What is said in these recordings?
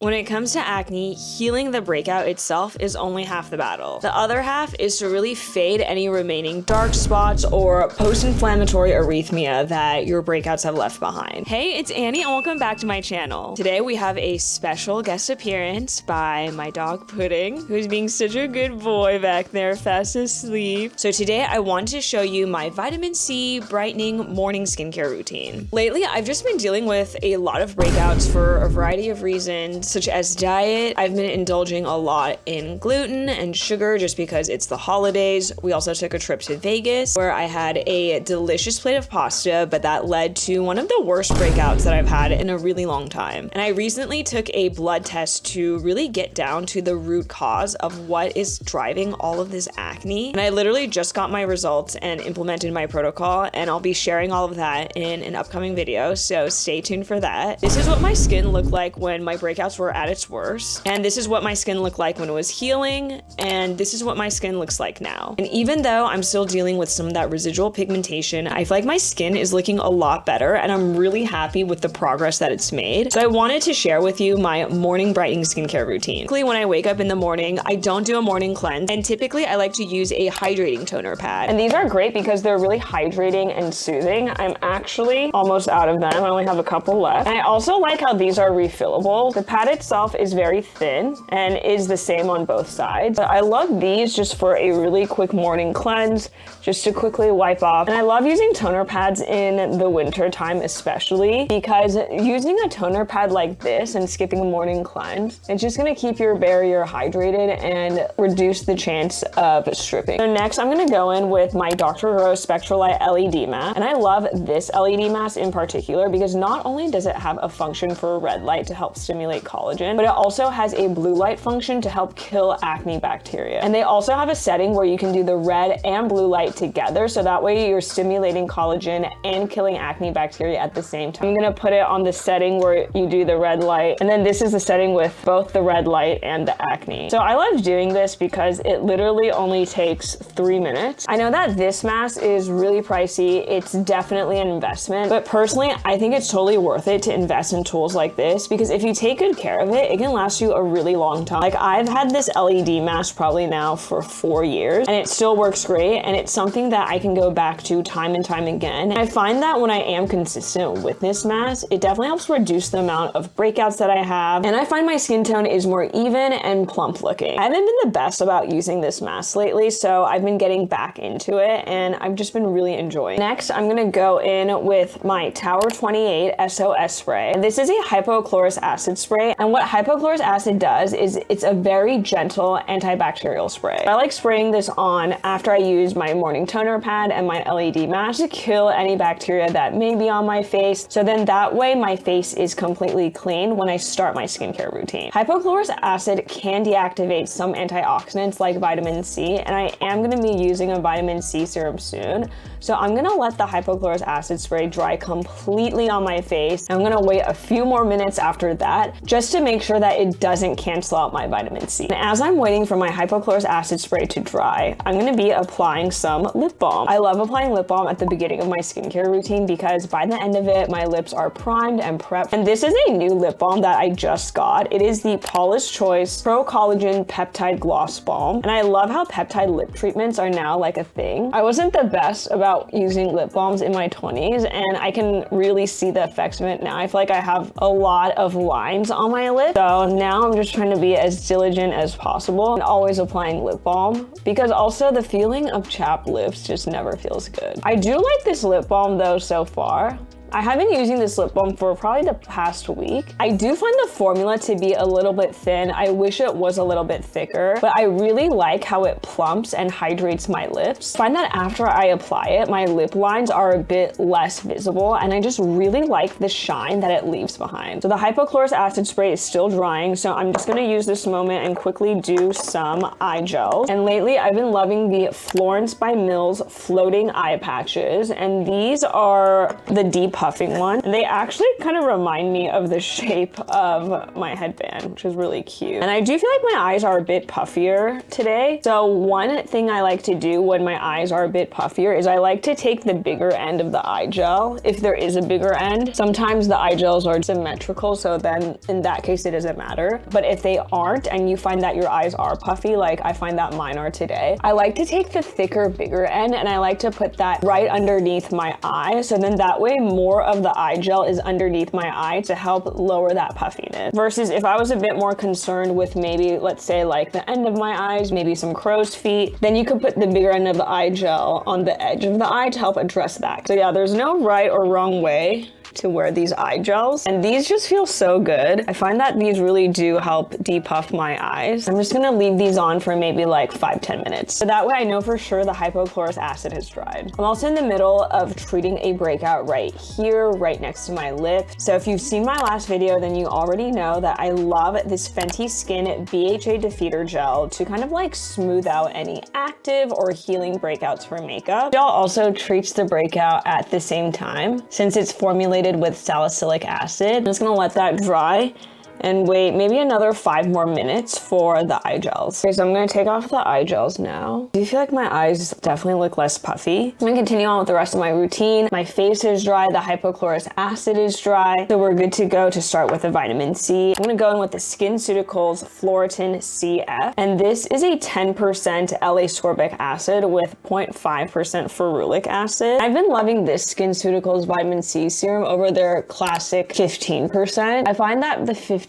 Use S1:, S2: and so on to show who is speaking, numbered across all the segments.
S1: When it comes to acne, healing the breakout itself is only half the battle. The other half is to really fade any remaining dark spots or post-inflammatory erythema that your breakouts have left behind. Hey, it's Annie and welcome back to my channel. Today we have a special guest appearance by my dog Pudding, who's being such a good boy back there, fast asleep. So today I want to show you my vitamin C brightening morning skincare routine. Lately, I've just been dealing with a lot of breakouts for a variety of reasons, such as diet. I've been indulging a lot in gluten and sugar just because it's the holidays. We also took a trip to Vegas where I had a delicious plate of pasta, but that led to one of the worst breakouts that I've had in a really long time. And I recently took a blood test to really get down to the root cause of what is driving all of this acne. And I literally just got my results and implemented my protocol, and I'll be sharing all of that in an upcoming video, so stay tuned for that. This is what my skin looked like when my breakouts were at its worst, and this is what my skin looked like when it was healing, and this is what my skin looks like now. And even though I'm still dealing with some of that residual pigmentation, I feel like my skin is looking a lot better, and I'm really happy with the progress that it's made. So I wanted to share with you my morning brightening skincare routine. Typically when I wake up in the morning, I don't do a morning cleanse, and typically I like to use a hydrating toner pad. And these are great because they're really hydrating and soothing. I'm actually almost out of them. I only have a couple left. And I also like how these are refillable. The pad itself is very thin and is the same on both sides. But I love these just for a really quick morning cleanse, just to quickly wipe off. And I love using toner pads in the winter time especially, because using a toner pad like this and skipping a morning cleanse, it's just gonna keep your barrier hydrated and reduce the chance of stripping. So next I'm gonna go in with my Dr. Rose SpectraLite LED mask. And I love this LED mask in particular because not only does it have a function for red light to help stimulate collagen, but it also has a blue light function to help kill acne bacteria. And they also have a setting where you can do the red and blue light together, so that way you're stimulating collagen and killing acne bacteria at the same time. I'm gonna put it on the setting where you do the red light, and then this is the setting with both the red light and the acne. So I love doing this because it literally only takes 3 minutes. I know that this mask is really pricey. It's definitely an investment, but personally, I think it's totally worth it to invest in tools like this because if you take good care of it, it can last you a really long time. Like I've had this LED mask probably now for 4 years and it still works great, and it's something that I can go back to time and time again. And I find that when I am consistent with this mask, it definitely helps reduce the amount of breakouts that I have, and I find my skin tone is more even and plump looking. I haven't been the best about using this mask lately, so I've been getting back into it and I've just been really enjoying. Next, I'm gonna go in with my Tower 28 SOS Spray. And this is a hypochlorous acid spray, and what hypochlorous acid does is it's a very gentle antibacterial spray. I like spraying this on after I use my morning toner pad and my LED mask to kill any bacteria that may be on my face, so then that way my face is completely clean when I start my skincare routine. Hypochlorous acid can deactivate some antioxidants like vitamin C, and I am going to be using a vitamin C serum soon, so I'm going to let the hypochlorous acid spray dry completely on my face. I'm going to wait a few more minutes after that just to make sure that it doesn't cancel out my vitamin C. And as I'm waiting for my hypochlorous acid spray to dry, I'm going to be applying some lip balm. I love applying lip balm at the beginning of my skincare routine because by the end of it, my lips are primed and prepped. And this is a new lip balm that I just got. It is the Paula's Choice Pro-Collagen Peptide Gloss Balm. And I love how peptide lip treatments are now like a thing. I wasn't the best about using lip balms in my 20s, and I can really see the effects of it now. I feel like I have a lot of lines on my lips, so now I'm just trying to be as diligent as possible and always applying lip balm, because also the feeling of chapped lips just never feels good. I do like this lip balm though so far. I have been using this lip balm for probably the past week. I do find the formula to be a little bit thin. I wish it was a little bit thicker, but I really like how it plumps and hydrates my lips. I find that after I apply it, my lip lines are a bit less visible, and I just really like the shine that it leaves behind. So the hypochlorous acid spray is still drying, so I'm just gonna use this moment and quickly do some eye gels. And lately I've been loving the Florence by Mills floating eye patches, and these are the deep Depuffing one. And they actually kind of remind me of the shape of my headband, which is really cute. And I do feel like my eyes are a bit puffier today. So one thing I like to do when my eyes are a bit puffier is I like to take the bigger end of the eye gel, if there is a bigger end. Sometimes the eye gels are symmetrical, so then in that case it doesn't matter. But if they aren't and you find that your eyes are puffy, like I find that mine are today, I like to take the thicker, bigger end and I like to put that right underneath my eye. So then that way more of the eye gel is underneath my eye to help lower that puffiness. Versus if I was a bit more concerned with maybe, let's say like the end of my eyes, maybe some crow's feet, then you could put the bigger end of the eye gel on the edge of the eye to help address that. So yeah, there's no right or wrong way to wear these eye gels, and these just feel so good. I find that these really do help depuff my eyes. I'm just gonna leave these on for maybe like 5-10 minutes. So that way I know for sure the hypochlorous acid has dried. I'm also in the middle of treating a breakout right here, right next to my lip. So if you've seen my last video, then you already know that I love this Fenty Skin BHA Defeater Gel to kind of like smooth out any active or healing breakouts for makeup. Gel also treats the breakout at the same time since it's formulated with salicylic acid. I'm just gonna let that dry and wait maybe another 5 more minutes for the eye gels. Okay, so I'm gonna take off the eye gels now. Do you feel like my eyes definitely look less puffy? I'm gonna continue on with the rest of my routine. My face is dry, the hypochlorous acid is dry, so we're good to go to start with the vitamin C. I'm gonna go in with the SkinCeuticals Phloretin CF, and this is a 10% L-ascorbic acid with 0.5% ferulic acid. I've been loving this SkinCeuticals vitamin C serum over their classic 15%. I find that the 15%,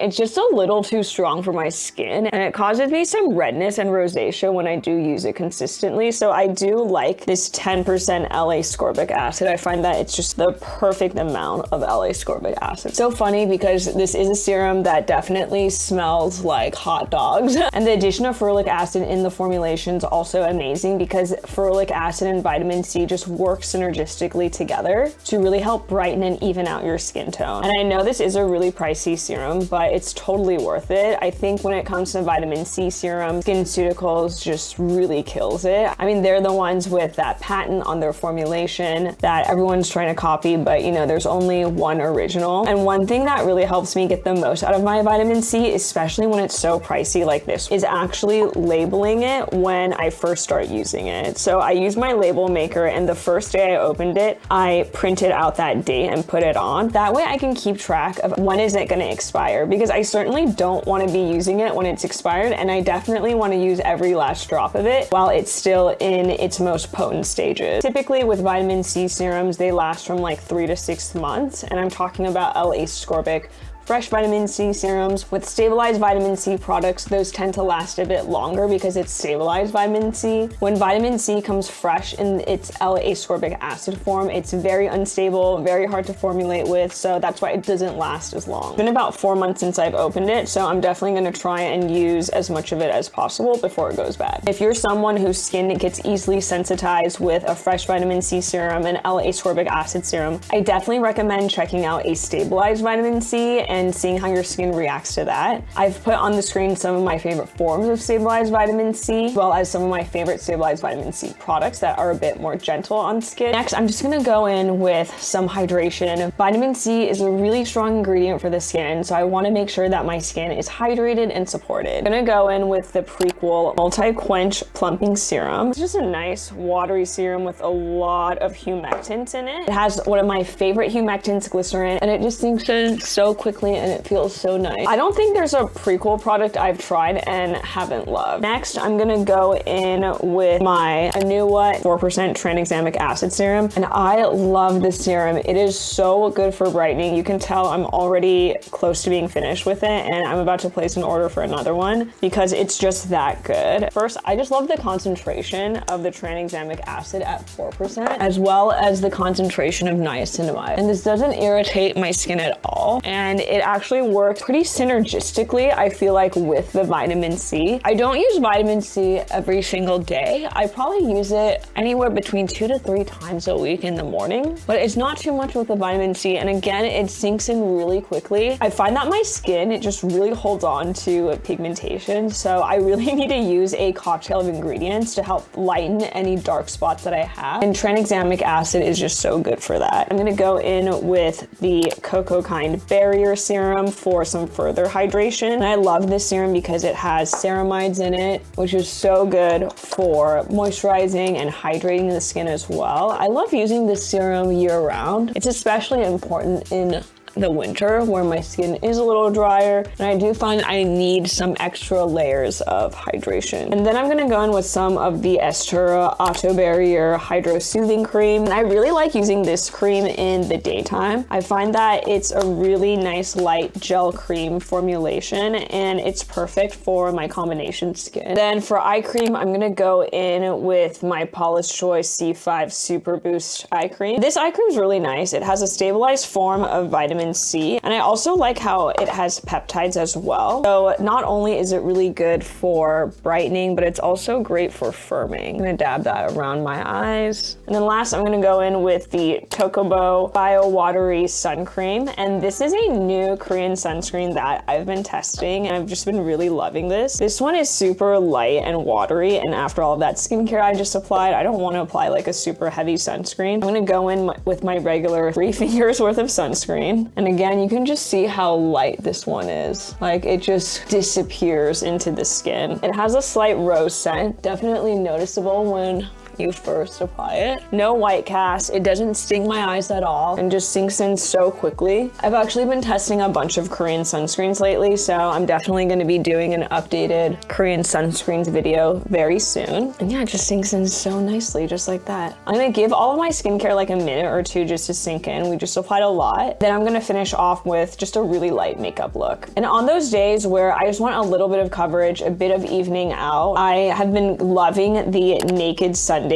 S1: it's just a little too strong for my skin and it causes me some redness and rosacea when I do use it consistently. So I do like this 10% L-ascorbic acid. I find that it's just the perfect amount of L-ascorbic acid. So funny because this is a serum that definitely smells like hot dogs. And the addition of ferulic acid in the formulation is also amazing because ferulic acid and vitamin C just work synergistically together to really help brighten and even out your skin tone. And I know this is a really pricey serum, but it's totally worth it. I think when it comes to vitamin C serum, SkinCeuticals just really kills it. I mean, they're the ones with that patent on their formulation that everyone's trying to copy, but you know, there's only one original. And one thing that really helps me get the most out of my vitamin C, especially when it's so pricey like this, is actually labeling it when I first start using it. So I use my label maker, and the first day I opened it, I printed out that date and put it on. That way I can keep track of when is it gonna expire, because I certainly don't want to be using it when it's expired, and I definitely want to use every last drop of it while it's still in its most potent stages. Typically with vitamin C serums, they last from like 3 to 6 months, and I'm talking about L-ascorbic fresh vitamin C serums. With stabilized vitamin C products, those tend to last a bit longer because it's stabilized vitamin C. When vitamin C comes fresh in its L-ascorbic acid form, it's very unstable, very hard to formulate with, so that's why it doesn't last as long. It's been about 4 months since I've opened it, so I'm definitely gonna try and use as much of it as possible before it goes bad. If you're someone whose skin gets easily sensitized with a fresh vitamin C serum and L-ascorbic acid serum, I definitely recommend checking out a stabilized vitamin C and seeing how your skin reacts to that. I've put on the screen some of my favorite forms of stabilized vitamin C, as well as some of my favorite stabilized vitamin C products that are a bit more gentle on skin. Next, I'm just gonna go in with some hydration. Vitamin C is a really strong ingredient for the skin, so I wanna make sure that my skin is hydrated and supported. I'm gonna go in with the Prequel Multi-Quench Plumping Serum. It's just a nice watery serum with a lot of humectants in it. It has one of my favorite humectants, glycerin, and it just sinks in so quickly and it feels so nice. I don't think there's a Prequel product I've tried and haven't loved. Next, I'm gonna go in with my Anua 4% tranexamic acid serum, and I love this serum. It is so good for brightening. You can tell I'm already close to being finished with it, and I'm about to place an order for another one because it's just that good. First, I just love the concentration of the tranexamic acid at 4%, as well as the concentration of niacinamide. And this doesn't irritate my skin at all, and it actually works pretty synergistically, I feel like, with the vitamin C. I don't use vitamin C every single day. I probably use it anywhere between 2 to 3 times a week in the morning, but it's not too much with the vitamin C. And again, it sinks in really quickly. I find that my skin, it just really holds on to pigmentation. So I really need to use a cocktail of ingredients to help lighten any dark spots that I have. And tranexamic acid is just so good for that. I'm gonna go in with the cocokind barrier serum for some further hydration. And I love this serum because it has ceramides in it, which is so good for moisturizing and hydrating the skin as well. I love using this serum year round. It's especially important in the winter where my skin is a little drier, and I do find I need some extra layers of hydration. And then I'm gonna go in with some of the Estura Auto Barrier Hydro Soothing Cream. And I really like using this cream in the daytime. I find that it's a really nice light gel cream formulation, and it's perfect for my combination skin. Then for eye cream, I'm gonna go in with my Paula's Choice C5 Super Boost eye cream. This eye cream is really nice. It has a stabilized form of vitamin C, and I also like how it has peptides as well. So not only is it really good for brightening, but it's also great for firming. I'm gonna dab that around my eyes. And then last, I'm gonna go in with the Tokobo Bio Watery Sun Cream. And this is a new Korean sunscreen that I've been testing, and I've just been really loving this. This one is super light and watery, and after all of that skincare I just applied, I don't want to apply like a super heavy sunscreen. I'm gonna go in with my regular 3 fingers worth of sunscreen. And again, you can just see how light this one is. Like, it just disappears into the skin. It has a slight rose scent, definitely noticeable when you first apply it. No white cast, it doesn't sting my eyes at all, and just sinks in so quickly. I've actually been testing a bunch of Korean sunscreens lately, so I'm definitely gonna be doing an updated Korean sunscreens video very soon. And yeah, it just sinks in so nicely, just like that. I'm gonna give all of my skincare like a minute or two just to sink in. We just applied a lot. Then I'm gonna finish off with just a really light makeup look. And on those days where I just want a little bit of coverage, a bit of evening out, I have been loving the Naked Sundays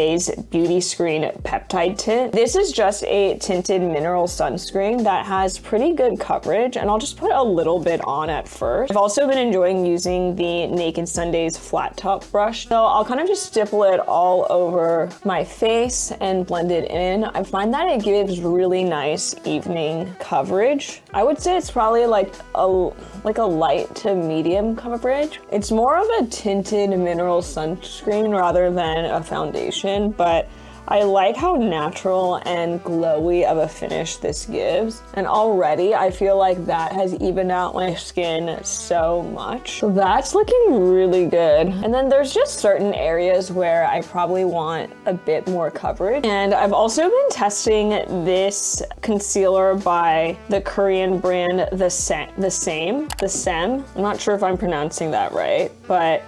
S1: Beauty Screen Peptide Tint. This is just a tinted mineral sunscreen that has pretty good coverage, and I'll just put a little bit on at first. I've also been enjoying using the Naked Sundays flat top brush, so I'll kind of just stipple it all over my face and blend it in. I find that it gives really nice evening coverage. I would say it's probably like a light to medium coverage. It's more of a tinted mineral sunscreen rather than a foundation, but I like how natural and glowy of a finish this gives. And already I feel like that has evened out my skin so much. So that's looking really good. And then there's just certain areas where I probably want a bit more coverage. And I've also been testing this concealer by the Korean brand The Same. I'm not sure if I'm pronouncing that right, but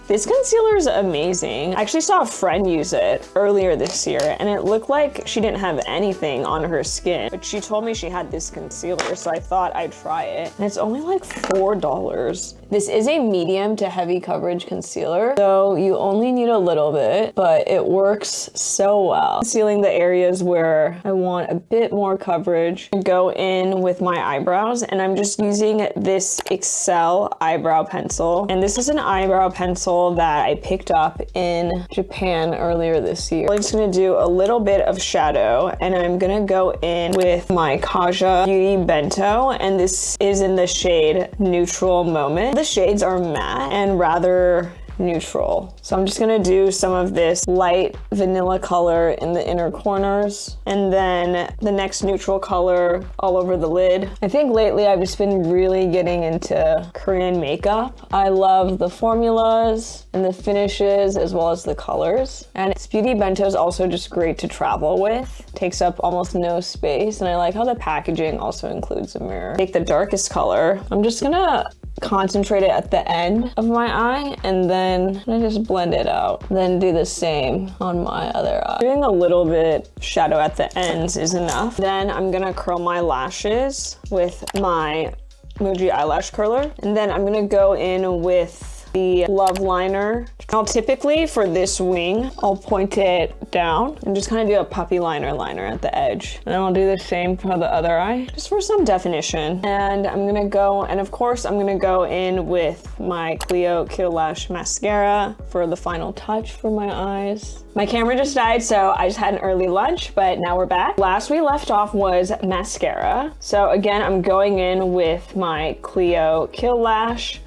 S1: this concealer is amazing. I actually saw a friend use it earlier this year, and it looked like she didn't have anything on her skin, but she told me she had this concealer, so I thought I'd try it. And it's only like $4. This is a medium to heavy coverage concealer, so you only need a little bit, but it works so well. Concealing the areas where I want a bit more coverage. I go in with my eyebrows, and I'm just using this Excel eyebrow pencil. And this is an eyebrow pencil that I picked up in Japan earlier this year. I'm just gonna do a little bit of shadow, and I'm gonna go in with my Kaja Beauty Bento, and this is in the shade Neutral Moment. The shades are matte and rather neutral. So I'm just gonna do some of this light vanilla color in the inner corners, and then the next neutral color all over the lid. I think lately I've just been really getting into Korean makeup. I love the formulas and the finishes as well as the colors. And this Beauty Bento is also just great to travel with. Takes up almost no space, and I like how the packaging also includes a mirror. Take the darkest color. I'm just gonna concentrate it at the end of my eye, and then I just blend it out. Then do the same on my other eye. Doing a little bit shadow at the ends is enough. Then I'm gonna curl my lashes with my Muji eyelash curler, and then I'm gonna go in with the Love Liner. Now typically for this wing, I'll point it down and just kind of do a puppy liner at the edge. And then I'll do the same for the other eye, just for some definition. And I'm gonna go, and of course I'm gonna go in with my Clio Kill Lash Mascara for the final touch for my eyes. My camera just died, so I just had an early lunch, but now we're back. Last we left off was mascara. So again, I'm going in with my Clio Kill Lash,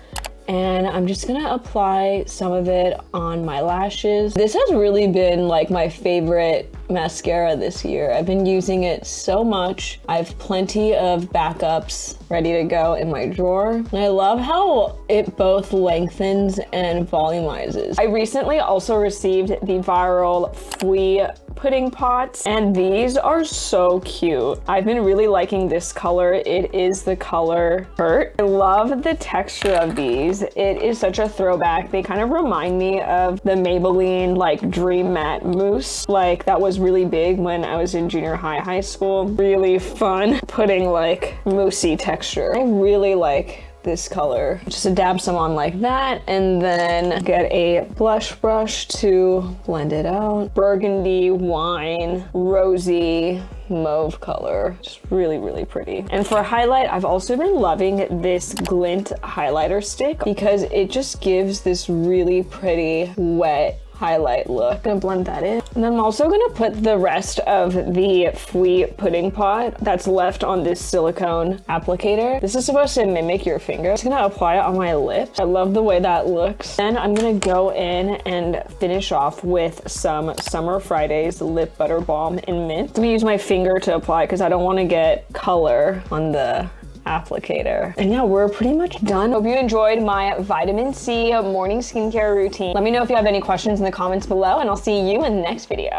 S1: and I'm just gonna apply some of it on my lashes. This has really been like my favorite mascara this year. I've been using it so much. I have plenty of backups ready to go in my drawer. And I love how it both lengthens and volumizes. I recently also received the viral Fui pudding pots, and these are so cute. I've been really liking this color. It is the color Hurt. I love the texture of these. It is such a throwback. They kind of remind me of the Maybelline like Dream Matte Mousse. Like that was really big when I was in junior high school. Really fun putting like moussey texture. I really like this color. Just dab some on like that, and then get a blush brush to blend it out. Burgundy, wine, rosy, mauve color. Just really, really pretty. And for highlight, I've also been loving this Glint highlighter stick because it just gives this really pretty wet highlight look. I'm gonna blend that in. And then I'm also gonna put the rest of the Fui pudding pot that's left on this silicone applicator. This is supposed to mimic your finger. I'm just gonna apply it on my lips. I love the way that looks. Then I'm gonna go in and finish off with some Summer Fridays Lip Butter Balm in Mint. I'm gonna use my finger to apply because I don't wanna get color on the applicator. And yeah, we're pretty much done. Hope you enjoyed my vitamin C morning skincare routine. Let me know if you have any questions in the comments below, and I'll see you in the next video.